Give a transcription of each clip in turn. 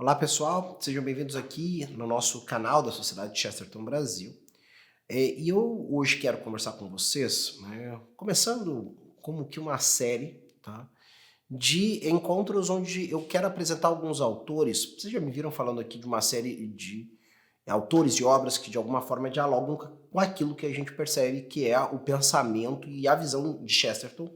Olá pessoal, sejam bem-vindos aqui no nosso canal da Sociedade Chesterton Brasil. E eu hoje quero conversar com vocês, né, começando como que uma série, tá, de encontros onde eu quero apresentar alguns autores. Vocês já me viram falando aqui de uma série de autores e obras que de alguma forma dialogam com aquilo que a gente percebe que é o pensamento e a visão de Chesterton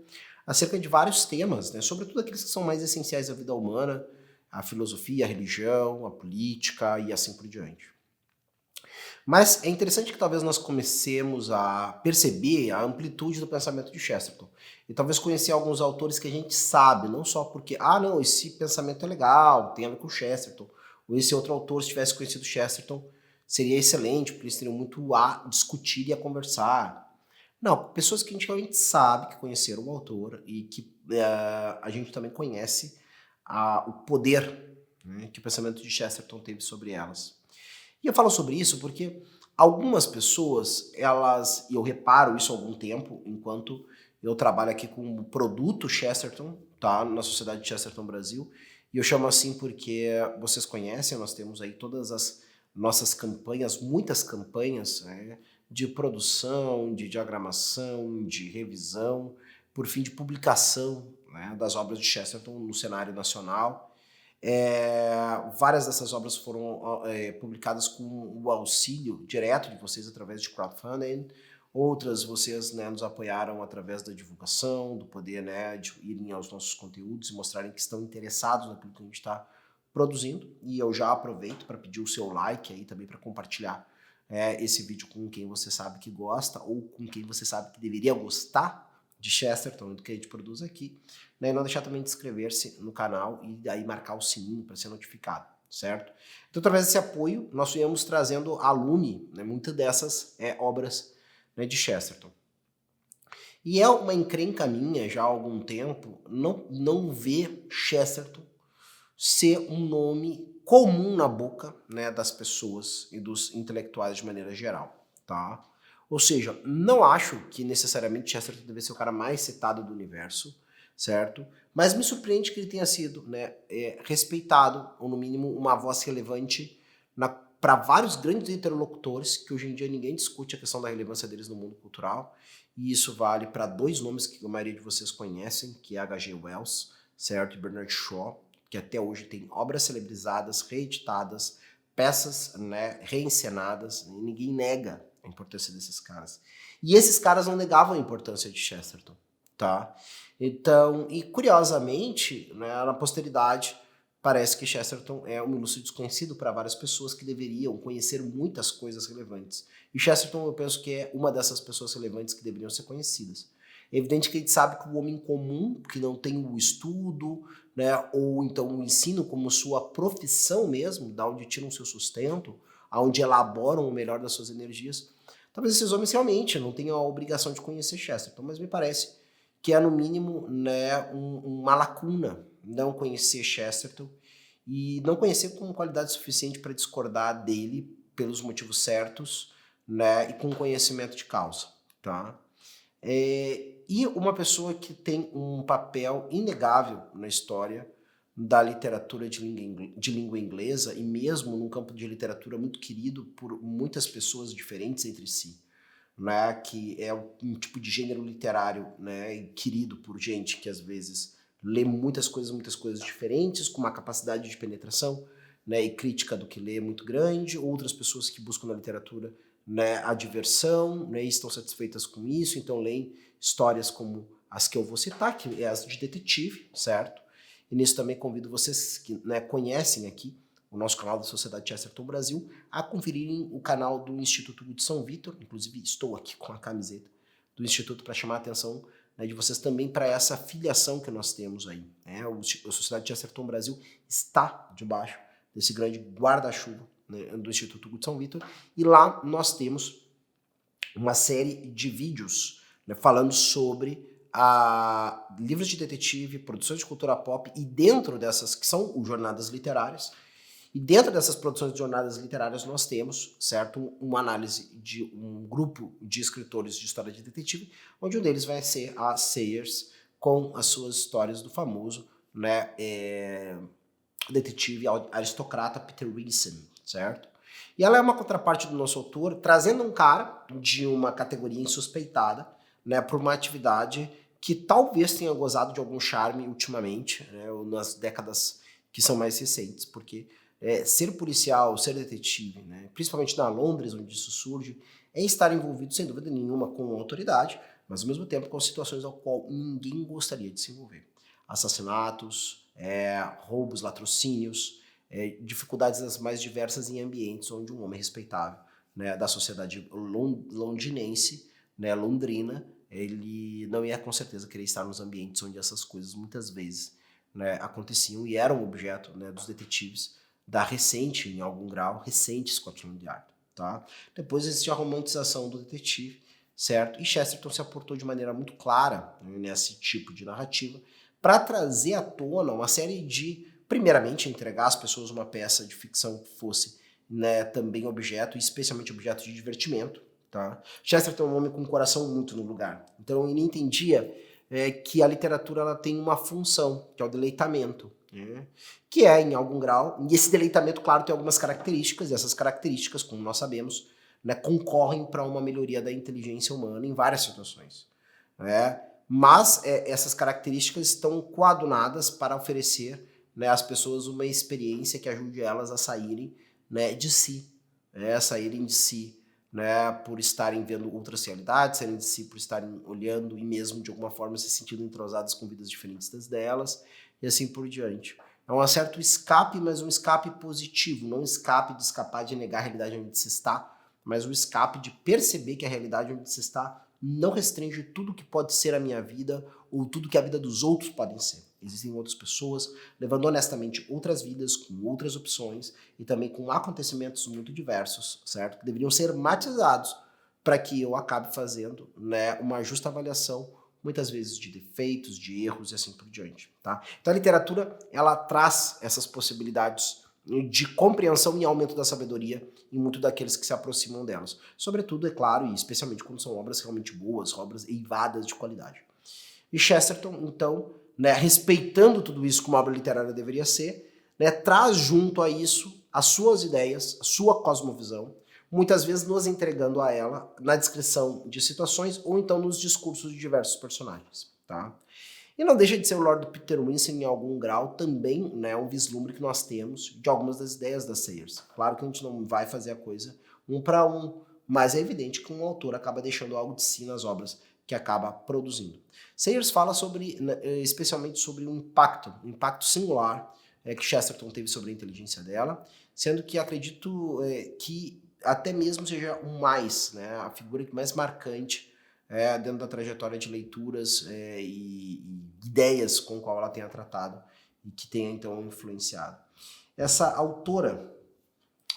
acerca de vários temas, né, sobretudo aqueles que são mais essenciais à vida humana, a filosofia, a religião, a política e assim por diante. Mas é interessante que talvez nós comecemos a perceber a amplitude do pensamento de Chesterton. E talvez conhecer alguns autores que a gente sabe, não só porque, não, esse pensamento é legal, tem a ver com Chesterton, ou esse outro autor, se tivesse conhecido Chesterton, seria excelente, porque eles teriam muito a discutir e a conversar. Não, pessoas que a gente realmente sabe que conheceram o autor e que a gente também conhece o poder, né, que o pensamento de Chesterton teve sobre elas. E eu falo sobre isso porque algumas pessoas, e eu reparo isso há algum tempo, enquanto eu trabalho aqui com o produto Chesterton, tá, na Sociedade Chesterton Brasil, e eu chamo assim porque vocês conhecem, nós temos aí todas as nossas campanhas, muitas campanhas, né, de produção, de diagramação, de revisão, por fim de publicação, né, das obras de Chesterton no cenário nacional. Várias dessas obras foram publicadas com o auxílio direto de vocês através de crowdfunding, outras vocês, né, nos apoiaram através da divulgação, do poder, né, de irem aos nossos conteúdos e mostrarem que estão interessados naquilo que a gente está produzindo. E eu já aproveito para pedir o seu like aí também para compartilhar esse vídeo com quem você sabe que gosta ou com quem você sabe que deveria gostar de Chesterton, do que a gente produz aqui, né, e não deixar também de inscrever-se no canal e aí marcar o sininho para ser notificado, certo? Então, através desse apoio, nós íamos trazendo à lume, né, muitas dessas obras, né, de Chesterton. E é uma encrenca minha já há algum tempo não ver Chesterton ser um nome comum na boca, né, das pessoas e dos intelectuais de maneira geral, tá? Ou seja, não acho que necessariamente Chesterton deve ser o cara mais citado do universo, certo? Mas me surpreende que ele tenha sido, né, respeitado, ou no mínimo uma voz relevante para vários grandes interlocutores, que hoje em dia ninguém discute a questão da relevância deles no mundo cultural, e isso vale para dois nomes que a maioria de vocês conhecem, que é H.G. Wells, certo? E Bernard Shaw, que até hoje tem obras celebrizadas, reeditadas, peças, né, reencenadas, e ninguém nega a importância desses caras. E esses caras não negavam a importância de Chesterton, tá? Então, e curiosamente, né, na posteridade, parece que Chesterton é um ilustre desconhecido para várias pessoas que deveriam conhecer muitas coisas relevantes. E Chesterton, eu penso que é uma dessas pessoas relevantes que deveriam ser conhecidas. É evidente que a gente sabe que o homem comum, que não tem o estudo, né, ou então o ensino como sua profissão mesmo, da onde tiram o seu sustento, aonde elaboram o melhor das suas energias, talvez esses homens realmente não tenham a obrigação de conhecer Chesterton, mas me parece que é no mínimo, né, uma lacuna não conhecer Chesterton e não conhecer com qualidade suficiente para discordar dele pelos motivos certos, né, e com conhecimento de causa, tá? E uma pessoa que tem um papel inegável na história da literatura de língua inglesa e mesmo num campo de literatura muito querido por muitas pessoas diferentes entre si, né, que é um tipo de gênero literário, né, querido por gente que às vezes lê muitas coisas diferentes, com uma capacidade de penetração, né, e crítica do que lê muito grande, outras pessoas que buscam na literatura, né, a diversão, né, e estão satisfeitas com isso, então leem histórias como as que eu vou citar, que é as de detetive, certo? E nisso também convido vocês que, né, conhecem aqui o nosso canal da Sociedade Chesterton Brasil, a conferirem o canal do Instituto de São Vítor, inclusive estou aqui com a camiseta do Instituto para chamar a atenção, né, de vocês também para essa filiação que nós temos aí. Né? A Sociedade Chesterton Brasil está debaixo desse grande guarda-chuva, né, do Instituto de São Vítor, e lá nós temos uma série de vídeos, né, falando sobre livros de detetive, produções de cultura pop, e dentro dessas, que são jornadas literárias, e dentro dessas produções de jornadas literárias nós temos, certo, uma análise de um grupo de escritores de história de detetive, onde um deles vai ser a Sayers, com as suas histórias do famoso, né, detetive aristocrata Peter Wilson, certo? E ela é uma contraparte do nosso autor, trazendo um cara de uma categoria insuspeitada, né, por uma atividade que talvez tenha gozado de algum charme ultimamente, né, ou nas décadas que são mais recentes, porque ser policial, ser detetive, né, principalmente na Londres, onde isso surge, é estar envolvido, sem dúvida nenhuma, com a autoridade, mas ao mesmo tempo com situações ao qual ninguém gostaria de se envolver. Assassinatos, roubos, latrocínios, dificuldades as mais diversas em ambientes onde um homem respeitável, né, da sociedade londinense, né, londrina, ele não ia com certeza querer estar nos ambientes onde essas coisas muitas vezes, né, aconteciam e eram objeto, né, dos detetives da recente, em algum grau, recente Scotland Yard. Tá? Depois existe a romantização do detetive, certo? E Chesterton se aportou de maneira muito clara, né, nesse tipo de narrativa para trazer à tona uma série de, primeiramente, entregar às pessoas uma peça de ficção que fosse, né, também objeto, especialmente objeto de divertimento. Tá? Chesterton é um homem com um coração muito no lugar. Então ele entendia que a literatura ela tem uma função, que é o deleitamento. Né? Que é, em algum grau, e esse deleitamento, claro, tem algumas características, e essas características, como nós sabemos, né, concorrem para uma melhoria da inteligência humana em várias situações. Né? Mas essas características estão coadunadas para oferecer, né, às pessoas uma experiência que ajude elas a saírem, né, de si, né, saírem de si, né, por estarem vendo outras realidades, saírem de si por estarem olhando e mesmo de alguma forma se sentindo entrosadas com vidas diferentes das delas e assim por diante. É um certo escape, mas um escape positivo, não um escape de escapar de negar a realidade onde se está, mas o escape de perceber que a realidade onde se está não restringe tudo que pode ser a minha vida ou tudo que a vida dos outros podem ser. Existem outras pessoas levando honestamente outras vidas, com outras opções e também com acontecimentos muito diversos, certo? Que deveriam ser matizados para que eu acabe fazendo, né, uma justa avaliação, muitas vezes de defeitos, de erros e assim por diante. Tá? Então a literatura ela traz essas possibilidades de compreensão e aumento da sabedoria em muito daqueles que se aproximam delas. Sobretudo, é claro, e especialmente quando são obras realmente boas, obras eivadas de qualidade. E Chesterton, então, né, respeitando tudo isso como a obra literária deveria ser, né, traz junto a isso as suas ideias, a sua cosmovisão, muitas vezes nos entregando a ela na descrição de situações ou então nos discursos de diversos personagens. Tá? E não deixa de ser o Lord Peter Wilson, em algum grau, também, né, um vislumbre que nós temos de algumas das ideias da Sayers. Claro que a gente não vai fazer a coisa um para um, mas é evidente que um autor acaba deixando algo de si nas obras que acaba produzindo. Sayers fala sobre, especialmente sobre um impacto singular que Chesterton teve sobre a inteligência dela, sendo que acredito que até mesmo seja o mais, né, a figura mais marcante dentro da trajetória de leituras e ideias com qual ela tenha tratado e que tenha então influenciado. Essa autora,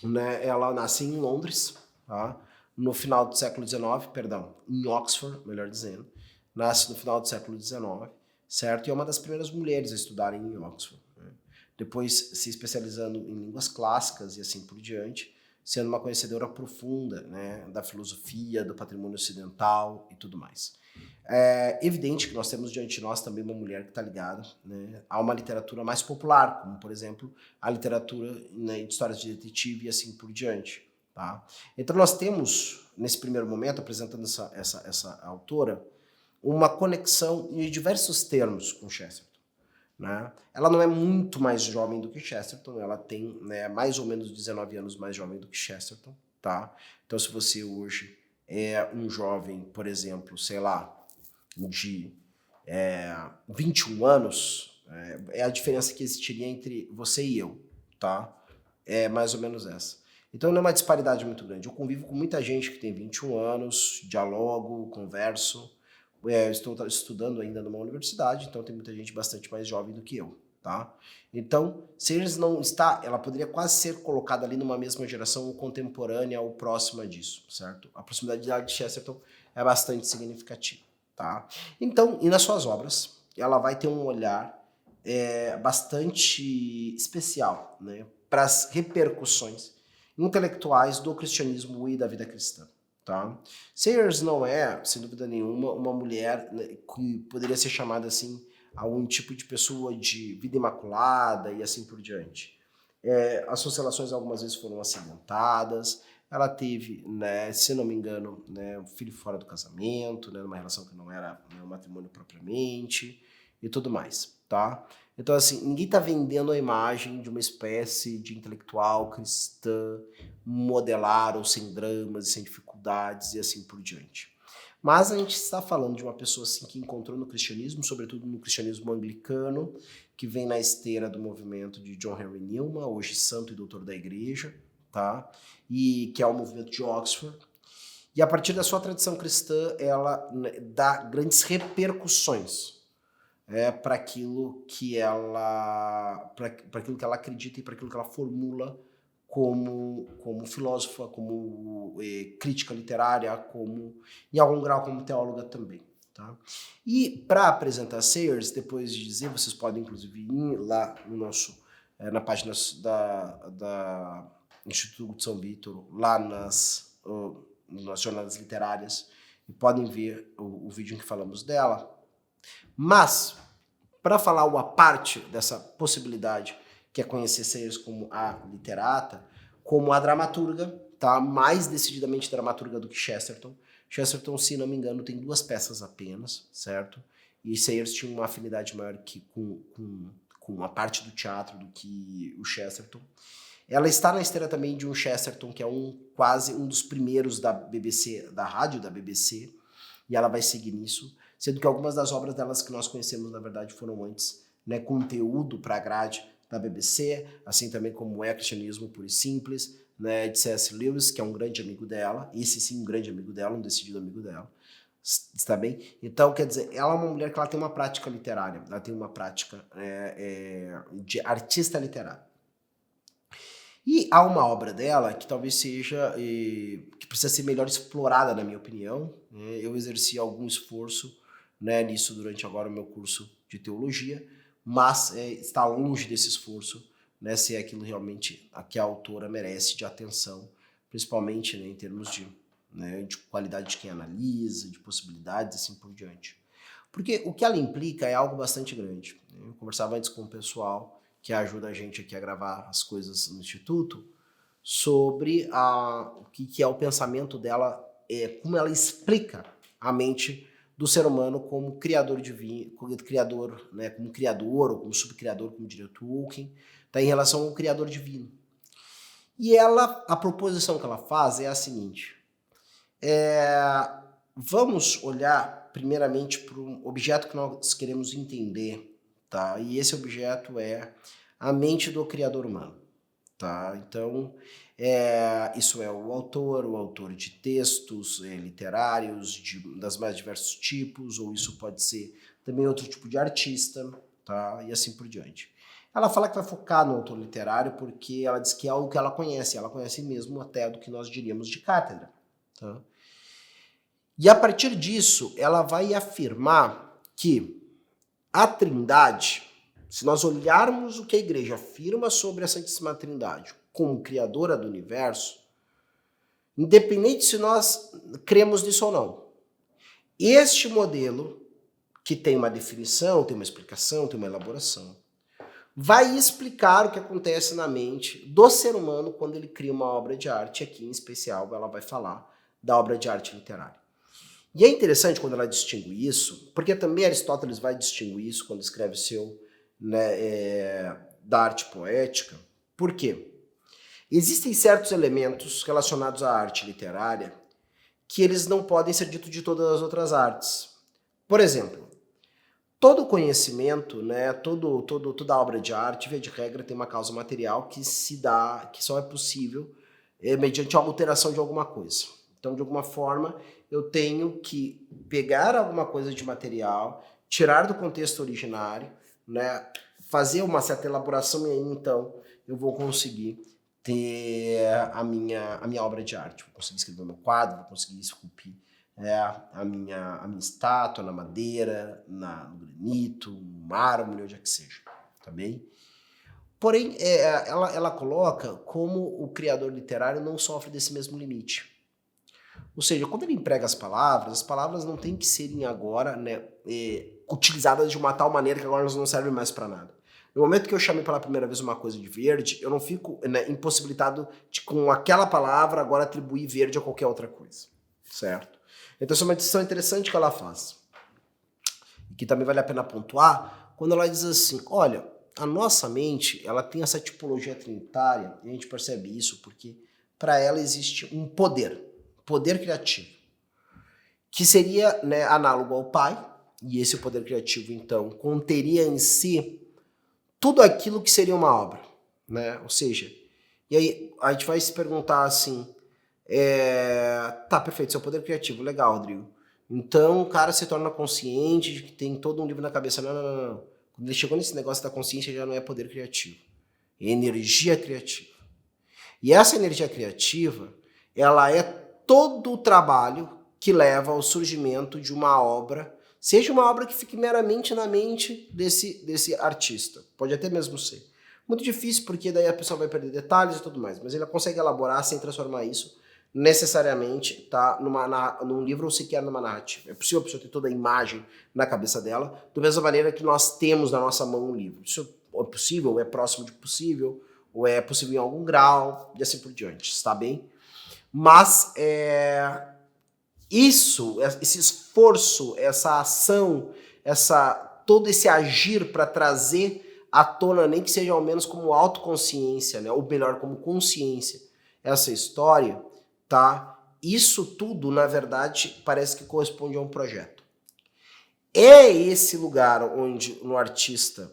né, ela nasce em Londres, tá? No final do século XIX, perdão, em Oxford, melhor dizendo, nasce no final do século XIX, certo? E é uma das primeiras mulheres a estudarem em Oxford. Né? Depois se especializando em línguas clássicas e assim por diante, sendo uma conhecedora profunda, né, da filosofia, do patrimônio ocidental e tudo mais. É evidente que nós temos diante de nós também uma mulher que está ligada, né, a uma literatura mais popular, como, por exemplo, a literatura, né, de histórias de detetive e assim por diante. Tá? Então nós temos, nesse primeiro momento, apresentando essa autora, uma conexão em diversos termos com Chesterton. Né? Ela não é muito mais jovem do que Chesterton, ela tem, né, mais ou menos 19 anos mais jovem do que Chesterton. Tá? Então se você hoje é um jovem, por exemplo, sei lá, de 21 anos, é a diferença que existiria entre você e eu. Tá? É mais ou menos essa. Então não é uma disparidade muito grande. Eu convivo com muita gente que tem 21 anos, dialogo, converso. Estou estudando ainda numa universidade, então tem muita gente bastante mais jovem do que eu. Tá? Então, se eles não está, ela poderia quase ser colocada ali numa mesma geração ou contemporânea ou próxima disso, certo? A proximidade de Chesterton é bastante significativa. Tá? Então, e nas suas obras, ela vai ter um olhar bastante especial, né, para as repercussões intelectuais do cristianismo e da vida cristã. Tá? Sayers não é, sem dúvida nenhuma, uma mulher, né, que poderia ser chamada assim algum tipo de pessoa de vida imaculada e assim por diante. As suas relações algumas vezes foram acidentadas, ela teve, né, se não me engano, né, um filho fora do casamento, né, numa relação que não era, né, um matrimônio propriamente e tudo mais, tá? Então, assim, ninguém está vendendo a imagem de uma espécie de intelectual cristã, modelar ou sem dramas e sem dificuldades e assim por diante. Mas a gente está falando de uma pessoa assim, que encontrou no cristianismo, sobretudo no cristianismo anglicano, que vem na esteira do movimento de John Henry Newman, hoje santo e doutor da igreja, tá? E que é o movimento de Oxford. E a partir da sua tradição cristã, ela, né, dá grandes repercussões para aquilo que ela acredita e para aquilo que ela formula como filósofa, como crítica literária, como em algum grau como teóloga também. Tá? E para apresentar Sayers, depois de dizer, vocês podem inclusive ir lá no nosso, na página da Instituto de São Vítor, lá nas jornadas literárias, e podem ver o vídeo em que falamos dela. Mas, para falar uma parte dessa possibilidade, que é conhecer Sayers como a literata, como a dramaturga, tá? Mais decididamente dramaturga do que Chesterton. Chesterton, se não me engano, tem 2 peças apenas, certo? E Sayers tinha uma afinidade maior com a parte do teatro do que o Chesterton. Ela está na esteira também de um Chesterton, que é quase um dos primeiros da BBC, da rádio da BBC, e ela vai seguir nisso, sendo que algumas das obras delas que nós conhecemos, na verdade, foram antes, né, conteúdo para a grade da BBC, assim também como é Cristianismo Puro e Simples, né, de C.S. Lewis, que é um grande amigo dela, esse sim, um grande amigo dela, um decidido amigo dela, está bem? Então, quer dizer, ela é uma mulher que ela tem uma prática literária, ela tem uma prática de artista literário. E há uma obra dela que talvez seja, que precisa ser melhor explorada, na minha opinião. Eu exerci algum esforço, né, nisso durante agora o meu curso de teologia, mas está longe desse esforço, né, se é aquilo realmente a que a autora merece de atenção, principalmente, né, em termos de qualidade de quem analisa, de possibilidades e assim por diante. Porque o que ela implica é algo bastante grande. Eu conversava antes com o pessoal que ajuda a gente aqui a gravar as coisas no Instituto, sobre o que é o pensamento dela, como ela explica a mente do ser humano como criador divino, como criador, né, como criador ou como subcriador, como diria Tolkien, tá, em relação ao criador divino. E a proposição que ela faz é a seguinte: vamos olhar primeiramente para um objeto que nós queremos entender, tá? E esse objeto é a mente do criador humano, tá? Então, isso é o autor de textos literários das mais diversos tipos, ou isso pode ser também outro tipo de artista, tá? E assim por diante. Ela fala que vai focar no autor literário porque ela diz que é algo que ela conhece mesmo até do que nós diríamos de cátedra, tá? E a partir disso, ela vai afirmar que a Trindade, se nós olharmos o que a igreja afirma sobre a Santíssima Trindade como criadora do universo, independente se nós cremos nisso ou não, este modelo, que tem uma definição, tem uma explicação, tem uma elaboração, vai explicar o que acontece na mente do ser humano quando ele cria uma obra de arte. Aqui, em especial, ela vai falar da obra de arte literária. E é interessante quando ela distingue isso, porque também Aristóteles vai distinguir isso quando escreve da arte poética. Por quê? Existem certos elementos relacionados à arte literária que eles não podem ser ditos de todas as outras artes. Por exemplo, todo conhecimento, né, toda obra de arte, via de regra, tem uma causa material que só é possível mediante a alteração de alguma coisa. Então, de alguma forma, eu tenho que pegar alguma coisa de material, tirar do contexto originário, né, fazer uma certa elaboração e aí, então, eu vou conseguir ter a minha obra de arte. Vou conseguir escrever o meu quadro, vou conseguir esculpir a minha estátua na madeira, no granito, no mármore, onde é que seja, tá bem? Porém, ela coloca como o criador literário não sofre desse mesmo limite. Ou seja, quando ele emprega as palavras não têm que serem agora, né, utilizadas de uma tal maneira que agora elas não servem mais para nada. No momento que eu chamei pela primeira vez uma coisa de verde, eu não fico, né, impossibilitado de, com aquela palavra, agora atribuir verde a qualquer outra coisa, certo? Então essa é uma distinção interessante que ela faz. E que também vale a pena pontuar, quando ela diz assim, olha, a nossa mente, ela tem essa tipologia trinitária, e a gente percebe isso porque para ela existe um poder criativo, que seria, né, análogo ao pai, e esse poder criativo, então, conteria em si tudo aquilo que seria uma obra, né? Ou seja, e aí a gente vai se perguntar assim, tá, perfeito, seu poder criativo, legal, Rodrigo. Então o cara se torna consciente de que tem todo um livro na cabeça. Não, não, não, não. Quando ele chegou nesse negócio da consciência, já não é poder criativo, é energia criativa. E essa energia criativa, ela é todo o trabalho que leva ao surgimento de uma obra, seja uma obra que fique meramente na mente desse artista. Pode até mesmo ser. Muito difícil, porque daí a pessoa vai perder detalhes e tudo mais, mas ele consegue elaborar sem transformar isso necessariamente num livro ou sequer numa narrativa. É possível a pessoa ter toda a imagem na cabeça dela, da mesma maneira que nós temos na nossa mão um livro. Isso é possível, ou é próximo de possível, ou é possível em algum grau, e assim por diante, está bem? Mas esse esforço, essa ação, todo esse agir para trazer à tona, nem que seja ao menos como autoconsciência, né? Ou melhor, como consciência, essa história, tá? Isso tudo, na verdade, parece que corresponde a um projeto. É esse lugar onde no artista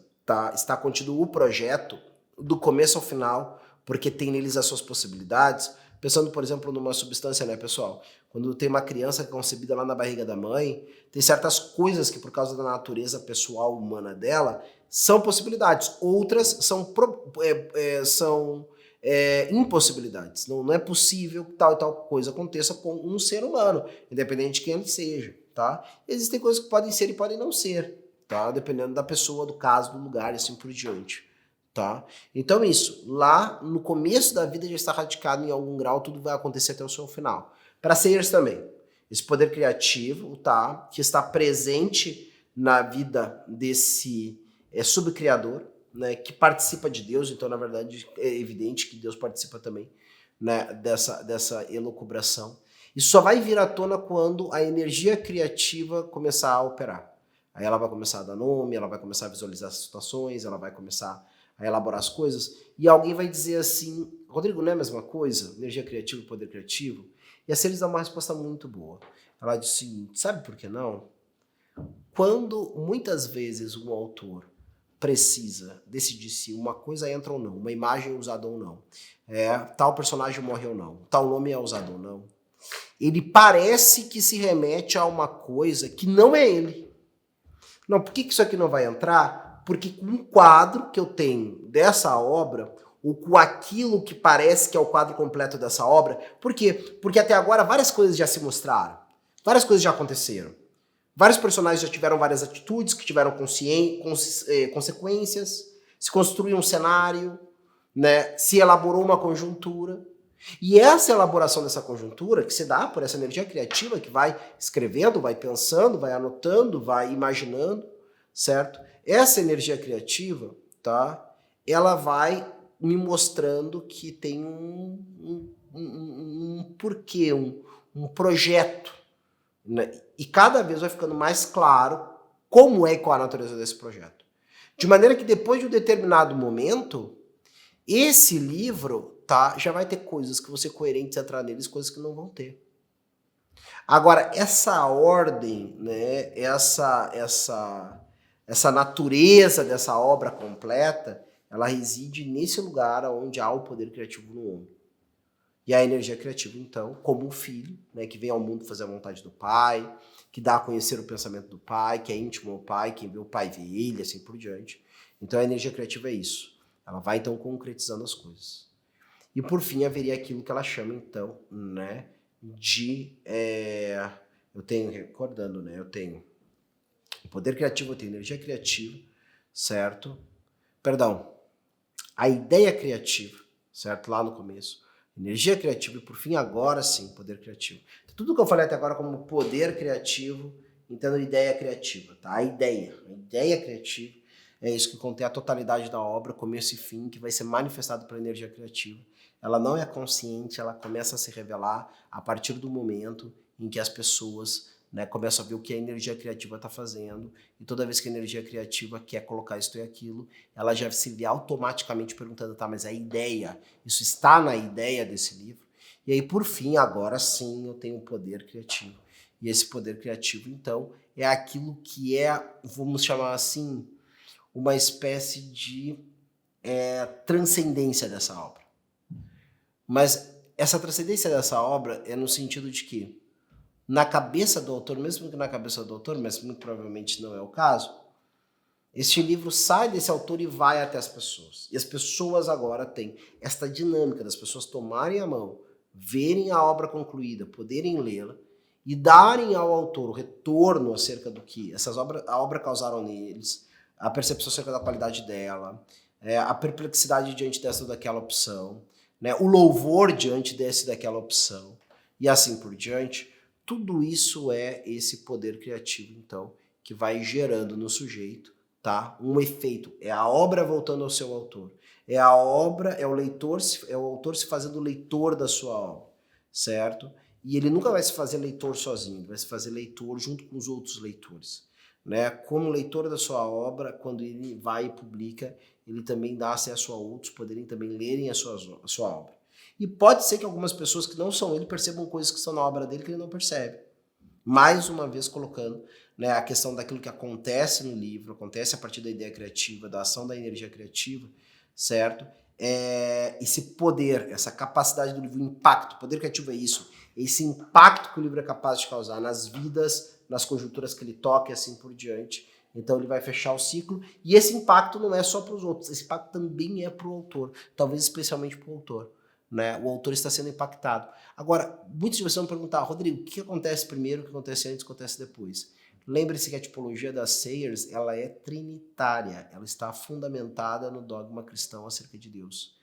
está contido o projeto, do começo ao final, porque tem neles as suas possibilidades. Pensando, por exemplo, numa substância, né, pessoal? Quando tem uma criança concebida lá na barriga da mãe, tem certas coisas que, por causa da natureza pessoal humana dela, são possibilidades. Outras são impossibilidades. Não é possível que tal e tal coisa aconteça com um ser humano, independente de quem ele seja, tá? Existem coisas que podem ser e podem não ser, tá? Dependendo da pessoa, do caso, do lugar e assim por diante. Tá? Então isso, lá no começo da vida já está radicado em algum grau, tudo vai acontecer até o seu final. Para seres também, esse poder criativo, tá? Que está presente na vida desse subcriador, né? Que participa de Deus, então na verdade é evidente que Deus participa também, né? Dessa elucubração. Isso só vai vir à tona quando a energia criativa começar a operar. Aí ela vai começar a dar nome, ela vai começar a visualizar as situações, ela vai começar a elaborar as coisas, e alguém vai dizer assim, Rodrigo, não é a mesma coisa? Energia criativa e poder criativo? E a Celis dá uma resposta muito boa. Ela diz o seguinte, sabe por que não? Quando muitas vezes um autor precisa decidir se uma coisa entra ou não, uma imagem é usada ou não, tal personagem morre ou não, tal nome é usado ou não, ele parece que se remete a uma coisa que não é ele. Não, por que isso aqui não vai entrar? Porque com um quadro que eu tenho dessa obra, ou com aquilo que parece que é o quadro completo dessa obra, por quê? Porque até agora várias coisas já se mostraram, várias coisas já aconteceram. Vários personagens já tiveram várias atitudes que tiveram consequências, se construiu um cenário, né? Se elaborou uma conjuntura. E essa elaboração dessa conjuntura, que se dá por essa energia criativa que vai escrevendo, vai pensando, vai anotando, vai imaginando, certo? Essa energia criativa, tá? Ela vai me mostrando que tem um porquê, um projeto, né? E cada vez vai ficando mais claro como é e qual a natureza desse projeto. De maneira que depois de um determinado momento, esse livro, tá, já vai ter coisas que vão ser coerentes entrar neles, coisas que não vão ter. Agora, essa ordem, né, essa natureza dessa obra completa, ela reside nesse lugar onde há o poder criativo no homem. E a energia criativa, então, como um filho, né, que vem ao mundo fazer a vontade do pai, que dá a conhecer o pensamento do pai, que é íntimo ao pai, quem vê o pai vê ele, assim por diante. Então a energia criativa é isso. Ela vai, então, concretizando as coisas. E, por fim, haveria aquilo que ela chama, então, né, eu tenho, recordando, né, eu tenho o poder criativo, eu tenho energia criativa, certo? Perdão, a ideia criativa, certo? Lá no começo. Energia criativa e, por fim, agora sim, poder criativo. Tudo que eu falei até agora como poder criativo entenda ideia criativa, tá? A ideia criativa é isso que contém a totalidade da obra, começo e fim, que vai ser manifestado pela energia criativa. Ela não é consciente, ela começa a se revelar a partir do momento em que as pessoas, né, começam a ver o que a energia criativa está fazendo, e toda vez que a energia criativa quer colocar isto e aquilo, ela já se vê automaticamente perguntando, tá, mas a ideia, isso está na ideia desse livro? E aí, por fim, agora sim eu tenho um poder criativo. E esse poder criativo, então, é aquilo que é, vamos chamar assim, uma espécie de transcendência dessa obra. Mas essa transcendência dessa obra é no sentido de que, na cabeça do autor, mesmo que na cabeça do autor, mas muito provavelmente não é o caso, este livro sai desse autor e vai até as pessoas. E as pessoas agora têm esta dinâmica das pessoas tomarem a mão, verem a obra concluída, poderem lê-la e darem ao autor o retorno acerca do que a obra causaram neles, a percepção acerca da qualidade dela, a perplexidade diante dessa ou daquela opção, né, o louvor diante dessa e daquela opção, e assim por diante. Tudo isso é esse poder criativo, então, que vai gerando no sujeito, tá, um efeito. É a obra voltando ao seu autor. É a obra, é o autor se fazendo leitor da sua obra, certo? E ele nunca vai se fazer leitor sozinho, ele vai se fazer leitor junto com os outros leitores, né? Como leitor da sua obra, quando ele vai e publica, ele também dá acesso a outros poderem também lerem a sua obra. E pode ser que algumas pessoas que não são ele percebam coisas que estão na obra dele que ele não percebe. Mais uma vez colocando, né, a questão daquilo que acontece no livro, acontece a partir da ideia criativa, da ação da energia criativa, certo? Esse poder, essa capacidade do livro, o impacto, o poder criativo é isso, esse impacto que o livro é capaz de causar nas vidas, nas conjunturas que ele toca e assim por diante. Então ele vai fechar o ciclo, e esse impacto não é só para os outros, esse impacto também é para o autor, talvez especialmente para o autor. Né? O autor está sendo impactado. Agora, muitos de vocês vão perguntar, Rodrigo, o que acontece primeiro, o que acontece antes, o que acontece depois? Lembre-se que a tipologia das Sayers, ela é trinitária, ela está fundamentada no dogma cristão acerca de Deus.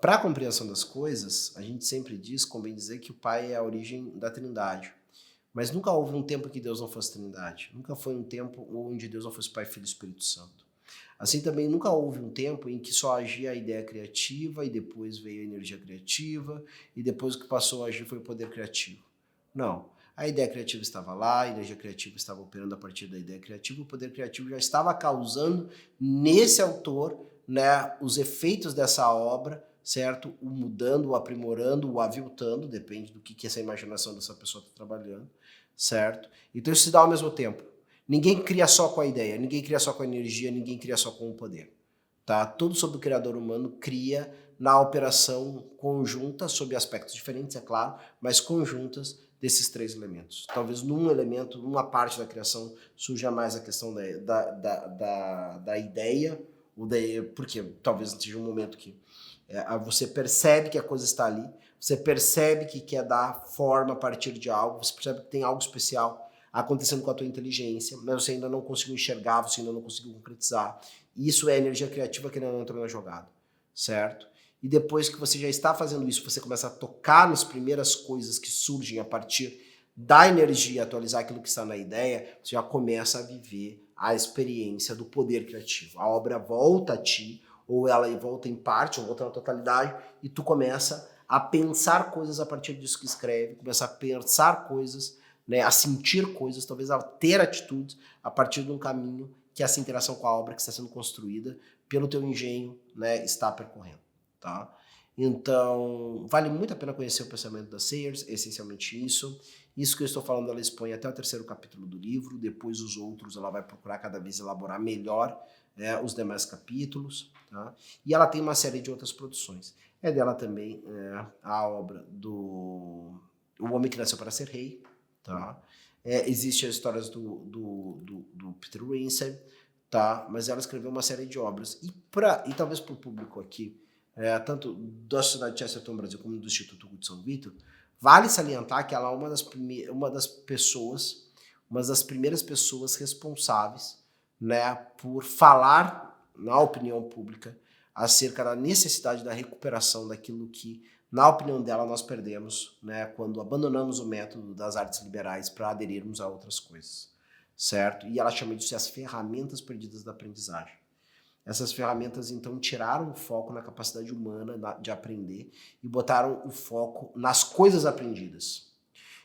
Para a compreensão das coisas, a gente sempre diz, convém dizer que o Pai é a origem da Trindade. Mas nunca houve um tempo que Deus não fosse Trindade. Nunca foi um tempo onde Deus não fosse Pai, Filho e Espírito Santo. Assim também nunca houve um tempo em que só agia a ideia criativa e depois veio a energia criativa e depois o que passou a agir foi o poder criativo. Não. A ideia criativa estava lá, a energia criativa estava operando a partir da ideia criativa, o poder criativo já estava causando nesse autor, né, os efeitos dessa obra, certo? O mudando, o aprimorando, o aviltando, depende do que essa imaginação dessa pessoa está trabalhando, certo? Então isso se dá ao mesmo tempo. Ninguém cria só com a ideia, ninguém cria só com a energia, ninguém cria só com o poder. Tá? Tudo sobre o criador humano cria na operação conjunta, sob aspectos diferentes, é claro, mas conjuntas desses três elementos. Talvez num elemento, numa parte da criação, surja mais a questão da ideia, porque talvez seja um momento que você percebe que a coisa está ali, você percebe que quer dar forma a partir de algo, você percebe que tem algo especial acontecendo com a tua inteligência, mas você ainda não conseguiu enxergar, você ainda não conseguiu concretizar. E isso é a energia criativa que ainda não entrou na jogada, certo? E depois que você já está fazendo isso, você começa a tocar nas primeiras coisas que surgem a partir da energia, atualizar aquilo que está na ideia, você já começa a viver a experiência do poder criativo. A obra volta a ti, ou ela volta em parte, ou volta na totalidade, e tu começa a pensar coisas a partir disso que escreve, começa a pensar coisas, né, a sentir coisas, talvez a ter atitudes a partir de um caminho que essa interação com a obra que está sendo construída pelo teu engenho, né, está percorrendo. Tá? Então, vale muito a pena conhecer o pensamento da Sayers, essencialmente isso. Isso que eu estou falando, ela expõe até o 3º capítulo do livro, depois os outros ela vai procurar cada vez elaborar melhor os demais capítulos. Tá? E ela tem uma série de outras produções. É dela também a obra do O Homem que Nasceu para Ser Rei. Tá? Existem as histórias do Peter Winsor, tá? Mas ela escreveu uma série de obras. E talvez para o público aqui, tanto da Sociedade de Chesterton Brasil como do Instituto Hugo de São Vitor, vale salientar que ela é uma das primeiras pessoas responsáveis, né, por falar na opinião pública acerca da necessidade da recuperação daquilo que, na opinião dela, nós perdemos, né, quando abandonamos o método das artes liberais para aderirmos a outras coisas. certo? E ela chama disso as ferramentas perdidas da aprendizagem. Essas ferramentas, então, tiraram o foco na capacidade humana de aprender e botaram o foco nas coisas aprendidas.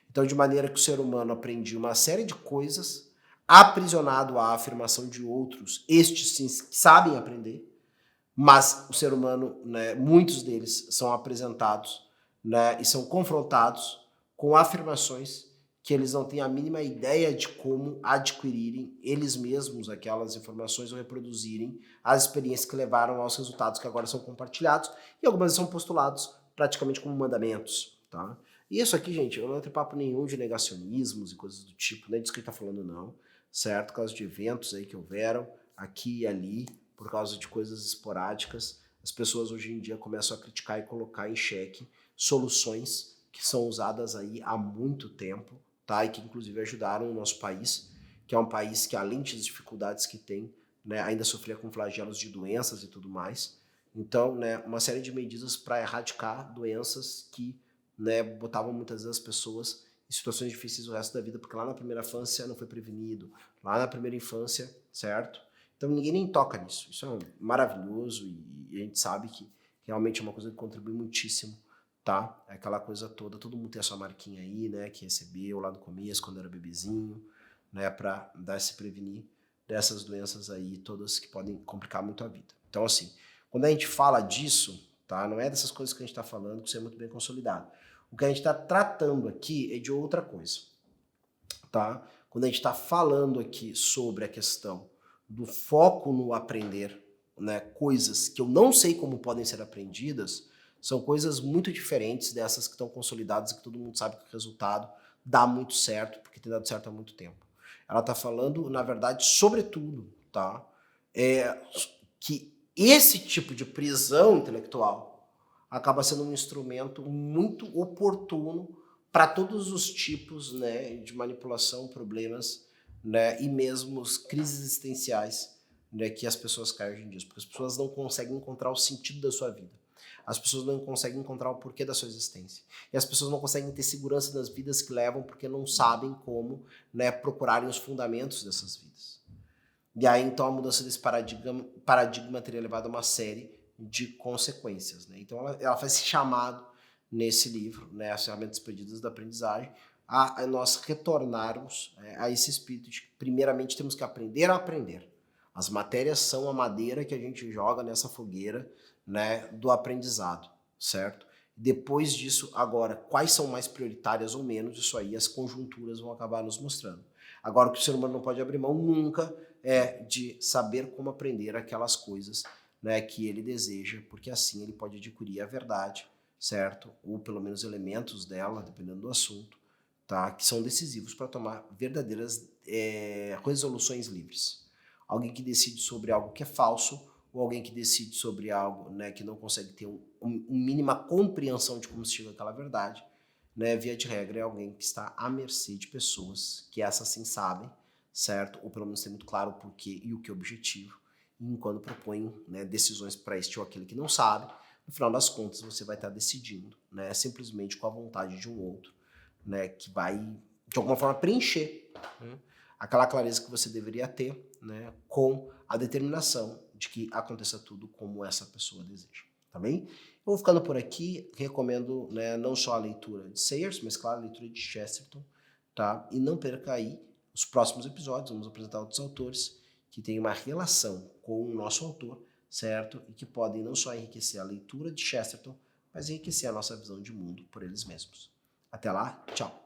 Então, de maneira que o ser humano aprendia uma série de coisas, aprisionado à afirmação de outros, estes sim sabem aprender, mas o ser humano, né, muitos deles são apresentados, né, e são confrontados com afirmações que eles não têm a mínima ideia de como adquirirem eles mesmos aquelas informações ou reproduzirem as experiências que levaram aos resultados que agora são compartilhados e algumas são postulados praticamente como mandamentos, tá? E isso aqui, gente, eu não tenho papo nenhum de negacionismos e coisas do tipo, não é disso que ele tá falando não, certo? Por causa de eventos aí que houveram aqui e ali, por causa de coisas esporádicas, as pessoas hoje em dia começam a criticar e colocar em xeque soluções que são usadas aí há muito tempo, tá? E que inclusive ajudaram o nosso país, que é um país que além das dificuldades que tem, né, ainda sofria com flagelos de doenças e tudo mais. Então, né, uma série de medidas para erradicar doenças que, né, botavam muitas vezes as pessoas em situações difíceis o resto da vida, porque lá na primeira infância não foi prevenido, lá na primeira infância, certo? Então ninguém nem toca nisso. Isso é maravilhoso e a gente sabe que realmente é uma coisa que contribui muitíssimo, tá? É aquela coisa toda, todo mundo tem a sua marquinha aí, né, que recebeu lá no começo, quando era bebezinho, né, para se prevenir dessas doenças aí, todas que podem complicar muito a vida. Então, assim, quando a gente fala disso, tá, não é dessas coisas que a gente está falando, que isso é muito bem consolidado. O que a gente está tratando aqui é de outra coisa, tá? Quando a gente está falando aqui sobre a questão do foco no aprender, né, coisas que eu não sei como podem ser aprendidas, são coisas muito diferentes dessas que estão consolidadas e que todo mundo sabe que o resultado dá muito certo, porque tem dado certo há muito tempo. Ela está falando, na verdade, sobretudo, tá? Que esse tipo de prisão intelectual acaba sendo um instrumento muito oportuno para todos os tipos, né, de manipulação, problemas, né, e mesmo crises existenciais, né, que as pessoas caem hoje em dia, porque as pessoas não conseguem encontrar o sentido da sua vida. As pessoas não conseguem encontrar o porquê da sua existência. E as pessoas não conseguem ter segurança nas vidas que levam porque não sabem como, né, procurarem os fundamentos dessas vidas. E aí, então, a mudança desse paradigma teria levado a uma série de consequências, né? Então, ela faz esse chamado nesse livro, né, As Ferramentas Perdidas da Aprendizagem, a nós retornarmos, a esse espírito de que, primeiramente, temos que aprender a aprender. As matérias são a madeira que a gente joga nessa fogueira, né, do aprendizado, certo? Depois disso, agora, quais são mais prioritárias ou menos, isso aí as conjunturas vão acabar nos mostrando. Agora, o que o ser humano não pode abrir mão nunca é de saber como aprender aquelas coisas, né, que ele deseja, porque assim ele pode adquirir a verdade, certo? Ou pelo menos elementos dela, dependendo do assunto, tá? Que são decisivos para tomar verdadeiras resoluções livres. Alguém que decide sobre algo que é falso, ou alguém que decide sobre algo, né, que não consegue ter uma mínima compreensão de como se chega àquela verdade, né, via de regra é alguém que está à mercê de pessoas que essas sim sabem, certo? Ou pelo menos tem muito claro o porquê e o que é o objetivo. E enquanto propõem, né, decisões para este ou aquele que não sabe, no final das contas você vai estar decidindo, né, simplesmente com a vontade de um outro, né, que vai de alguma forma preencher, né, aquela clareza que você deveria ter, né, com a determinação de que aconteça tudo como essa pessoa deseja, tá bem? Eu vou ficando por aqui, recomendo, né, não só a leitura de Sayers, mas claro, a leitura de Chesterton, tá? E não perca aí os próximos episódios, vamos apresentar outros autores que têm uma relação com o nosso autor, certo? E que podem não só enriquecer a leitura de Chesterton, mas enriquecer a nossa visão de mundo por eles mesmos. Até lá, tchau!